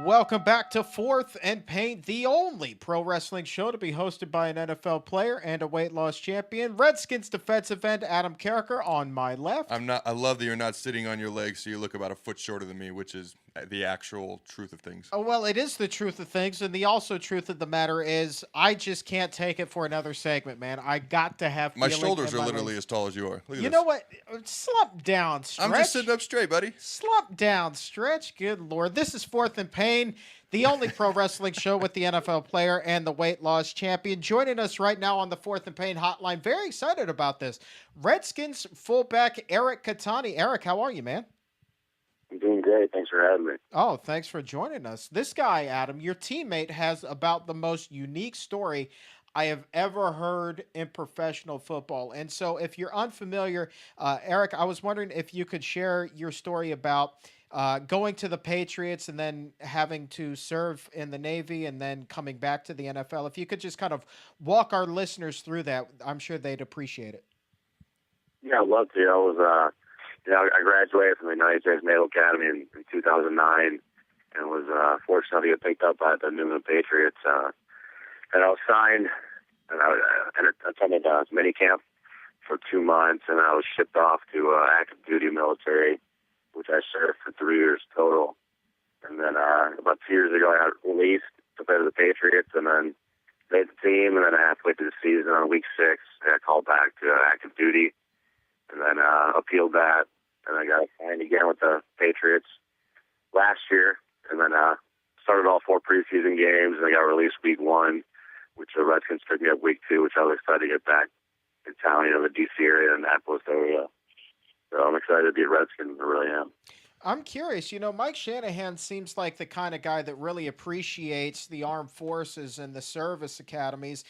Welcome back to Fourth and Paint, the only pro wrestling show to be hosted by an NFL player and a weight loss champion. Redskins defensive end Adam Carriker on my left. I love that you're not sitting on your legs, so you look about a foot shorter than me, which is the actual truth of things. Oh, well, it is the truth of things, and the also truth of the matter is I just can't take it for another segment, man. I got to have My feeling shoulders in are my literally legs. as tall as you are. Look at You this. know what? Slump down, Stretch. I'm just sitting up straight, buddy. Slump down, Stretch. Good Lord. This is Fourth and Pain, the only pro wrestling show with the NFL player and the weight loss champion. Joining us right now on the Fourth and Pain hotline. Very excited about this. Redskins fullback Eric Kettani. Eric, how are you, man? I'm doing great. Thanks for having me. Oh, thanks for joining us. This guy, Adam, your teammate, has about the most unique story I have ever heard in professional football. And so, if you're unfamiliar, Eric, I was wondering if you could share your story about going to the Patriots and then having to serve in the Navy and then coming back to the NFL. If you could just kind of walk our listeners through that, I'm sure they'd appreciate it. Yeah, I'd love to. I graduated from the United States Naval Academy in 2009 and was fortunate to get picked up by the New England Patriots. And I was signed, and I attended mini camp for 2 months, and I was shipped off to active duty military, which I served for 3 years total. And then about 2 years ago, I got released to play with the Patriots, and then made the team. And then halfway through the season, on week 6, I got called back to active duty, and then appealed that, and I got signed again with the Patriots last year, and then started all 4 preseason games, and I got released week 1, which the Redskins took me up week 2, which I was excited to get back in town, the D.C. area, Annapolis area. So I'm excited to be a Redskin. I really am. I'm curious, Mike Shanahan seems like the kind of guy that really appreciates the armed forces and the service academies.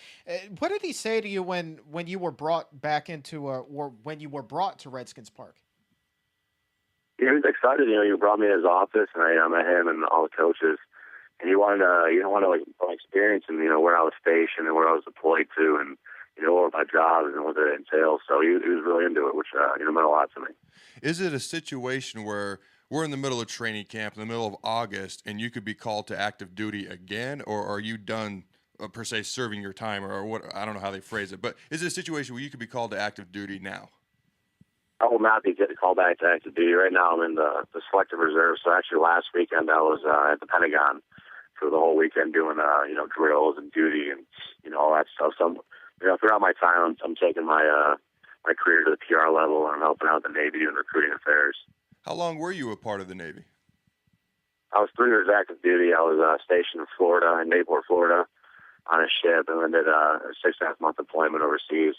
What did he say to you when you were brought back into or when you were brought to Redskins Park? Yeah, he was excited. He brought me to his office, and I met him and all the coaches. And he wanted to experience and where I was stationed and where I was deployed to, and what my job and what it entails. So he was really into it, which meant a lot to me. Is it a situation where we're in the middle of training camp, in the middle of August, and you could be called to active duty again, or are you done, per se, serving your time, or what? I don't know how they phrase it, but is it a situation where you could be called to active duty now? I will not be getting called back to active duty. Right now I'm in the selective reserve. So actually last weekend I was at the Pentagon for the whole weekend doing, drills and duty and, all that stuff. So, throughout my time, I'm taking my career to the PR level, and I'm helping out the Navy doing recruiting affairs. How long were you a part of the Navy? I was 3 years active duty. I was stationed in Florida, in Naples, Florida, on a ship, and then did a 6.5-month deployment overseas.